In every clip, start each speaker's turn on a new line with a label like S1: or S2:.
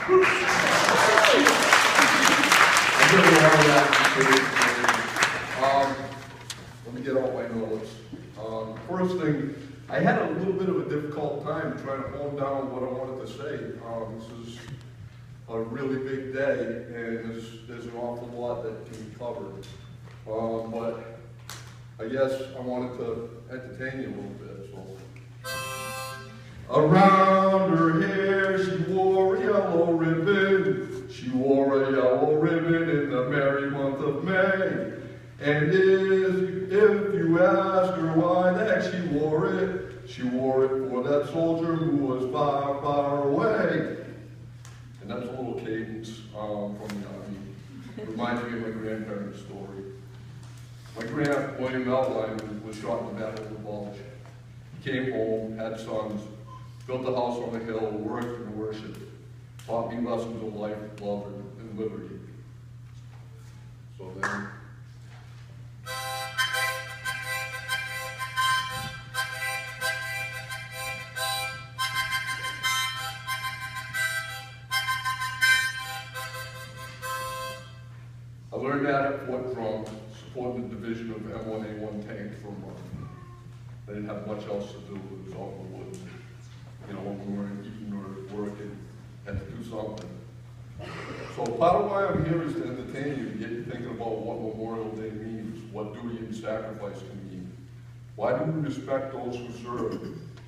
S1: Let me get out my notes. First thing, I had a little bit of a difficult time trying to hold down what I wanted to say. This is a really big day, and there's an awful lot that can be covered. But I guess I wanted to entertain you a little bit. So, around her hair she wore a yellow ribbon. She wore a yellow ribbon in the merry month of May. And if you ask her why the heck she wore it for that soldier who was far, far away. And that's a little cadence from the Army. It reminds me of my grandparents' story. My grand, William Lyman, was shot in the Battle of the Bulge. He came home, had sons, built a house on the hill, worked and worshiped, taught me lessons of life, love, and liberty. So then, I learned that at Fort Drum, supporting the division of M1A1 tanks for a month. I didn't have much else to do, it was out in the woods. You know, when we weren't eating or working, had to do something. So part of why I'm here is to entertain you, to get you thinking about what Memorial Day means, what duty and sacrifice can mean. Why do we respect those who serve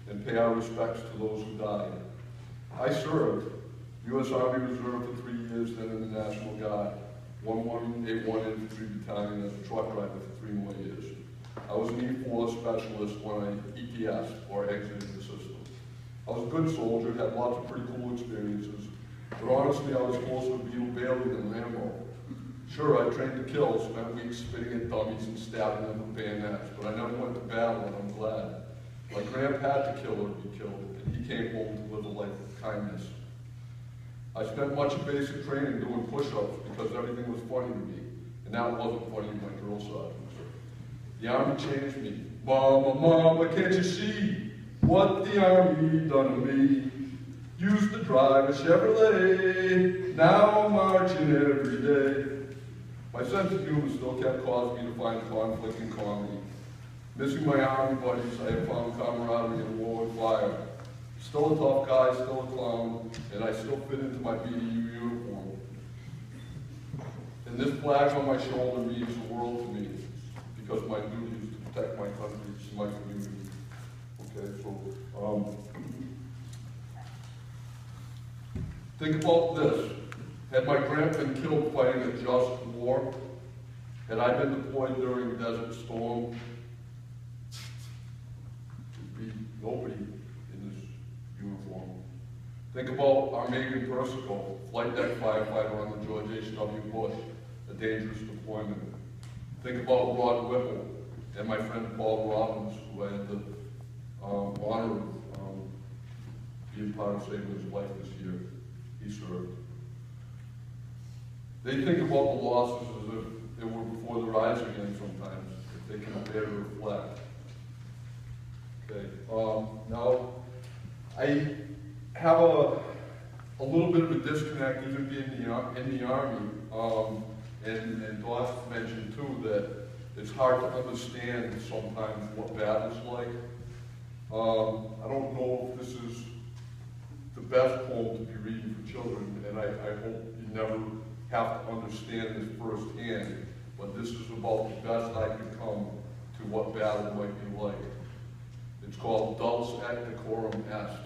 S1: and pay our respects to those who died? I served U.S. Army Reserve for 3 years, then in the National Guard. 1181 Infantry Battalion as a truck driver for 3 more years. I was an E4 specialist when I ETS, or exited the system. I was a good soldier, had lots of pretty cool experiences, but honestly I was closer to Beetle Bailey than Rambo. Sure, I trained to kill, spent weeks spitting at dummies and stabbing them with bayonets, but I never went to battle, and I'm glad. My grandpa had to kill or be killed, and he came home to live a life of kindness. I spent much of basic training doing push-ups because everything was funny to me, and that wasn't funny to my drill sergeants. The Army changed me. Mama, mama, can't you see what the Army done to me? Used to drive a Chevrolet, now I'm marching every day. My sense of humor still kept causing me to find conflict in comedy. Missing my Army buddies, I have found camaraderie in Warwick Fire. Still a tough guy, still a clown, and I still fit into my BDU uniform. And this flag on my shoulder means the world to me, because my duty is to protect my country and my community. Okay, so, think about this. Had my grandpa been killed fighting a just war, had I been deployed during Desert Storm, there'd be nobody in this uniform. Think about our Megan Persico, flight deck firefighter on the George H.W. Bush, a dangerous deployment. Think about Rod Whipple and my friend Paul Robbins, who I had the honor of being part of saving his life this year. He served. They think about the losses as if they were before their eyes again sometimes, if they can bear to reflect. Okay, now, I have a little bit of a disconnect even being in the Army, and Doss mentioned too that it's hard to understand sometimes what battle's like. I don't know if this is the best poem to be reading for children, and I hope you never have to understand this firsthand, but this is about the best I can come to what battle might be like. It's called Dulce et Decorum Est,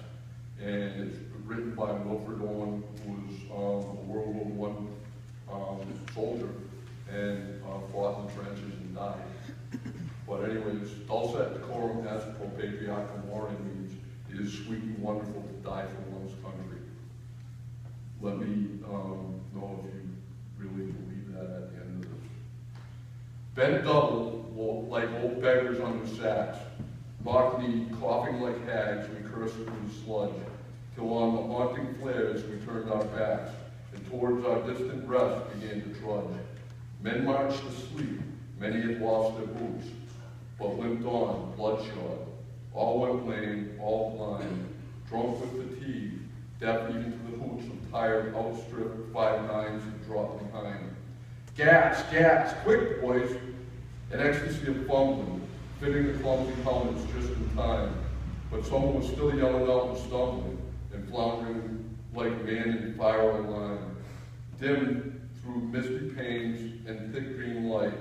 S1: and it's written by Wilfred Owen, who was a World War I soldier and fought in the trenches and died. But anyways, Dulce et Decorum Est pro patriarchum mori means it is sweet and wonderful to die for one's country. Let me know if you really believe that at the end of this. Bent double, like old beggars under sacks, knock-kneed, coughing like hags, we cursed through the sludge, till on the haunting flares we turned our backs, and towards our distant rest began to trudge. Men marched to sleep, many had lost their boots, but limped on, bloodshot. All went lame, all blind, drunk with fatigue, deaf even to the hoots of tired, outstripped 5'9s who dropped behind. Gas, gas, quick, boys! An ecstasy of fumbling, fitting the clumsy helmets just in time. But someone was still yelling out and stumbling, and floundering like man in fire line. Dim through misty panes and thick green light,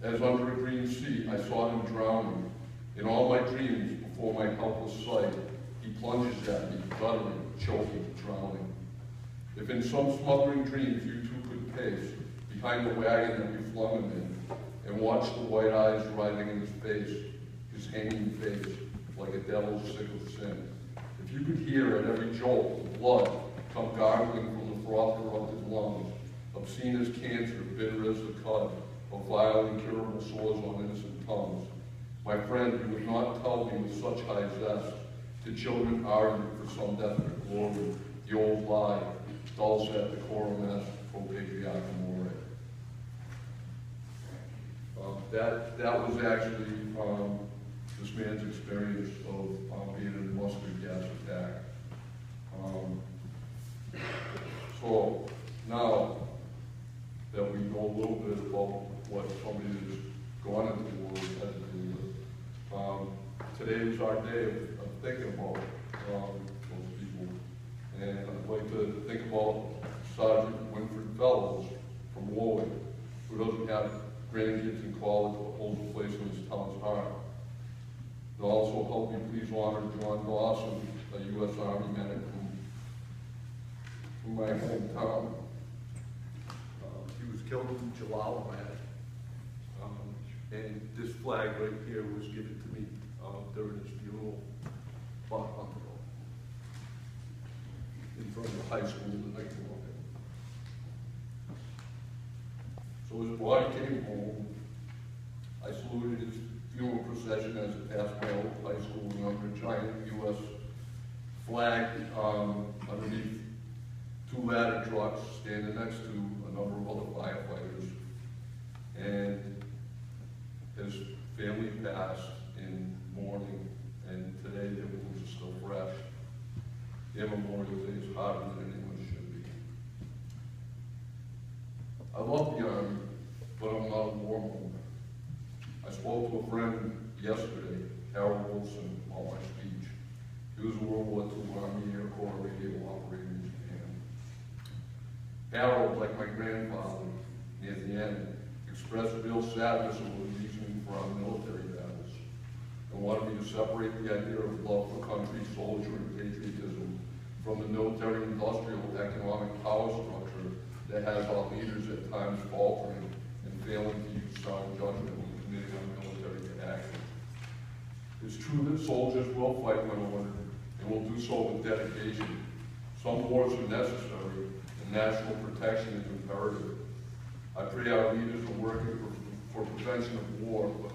S1: as under a green sea I saw him drowning. In all my dreams, before my helpless sight, he plunges at me, guttering, choking, drowning. If in some smothering dreams you too could pace behind the wagon that we flung him in, and watch the white eyes writhing in his face, his hanging face, like a devil sick of sin. If you could hear at every jolt the blood come gargling from the frother of his lungs, obscene as cancer, bitter as the cut of vile incurable sores on innocent tongues, my friend, you would not tell me with such high zest to children ardent for some definite glory, the old lie, dulcet decorum est pro patriarchum more. That was actually this man's experience of being in a mustard gas attack. So now that we know a little bit about what somebody that's gone into the war had to do with, today is our day of thinking about those people. And I'd like to think about Sergeant Winfred Fellows from Warwick, who doesn't have grandkids in college but holds a place in his town's heart. And also help me please honor John Dawson, a U.S. Army medic from my hometown. He was killed in Jalal, and this flag right here was given to me during his funeral about a month ago in front of the high school that I grew up in. So his body came home. I saluted his funeral procession as it passed my old high school and under a giant U.S. flag underneath two ladder trucks standing next to a number of other firefighters. And his family passed in mourning, and today their wounds are still fresh. Their Memorial Day is harder than anyone should be. I love the Army, but I'm not a war monger. I spoke to a friend yesterday, Harold Wilson, about my speech. He was a World War II Army Air Corps radio operator in Japan. Harold, like my grandfather, near the end, expressed real sadness over the reasoning for our military battles and wanted me to separate the idea of love for country, soldier, and patriotism from the military-industrial economic power structure that has our leaders at times faltering and failing to use sound judgment when committing on military action. It's true that soldiers will fight when ordered and will do so with dedication. Some wars are necessary and national protection is imperative. I pray our leaders are working for prevention of war, but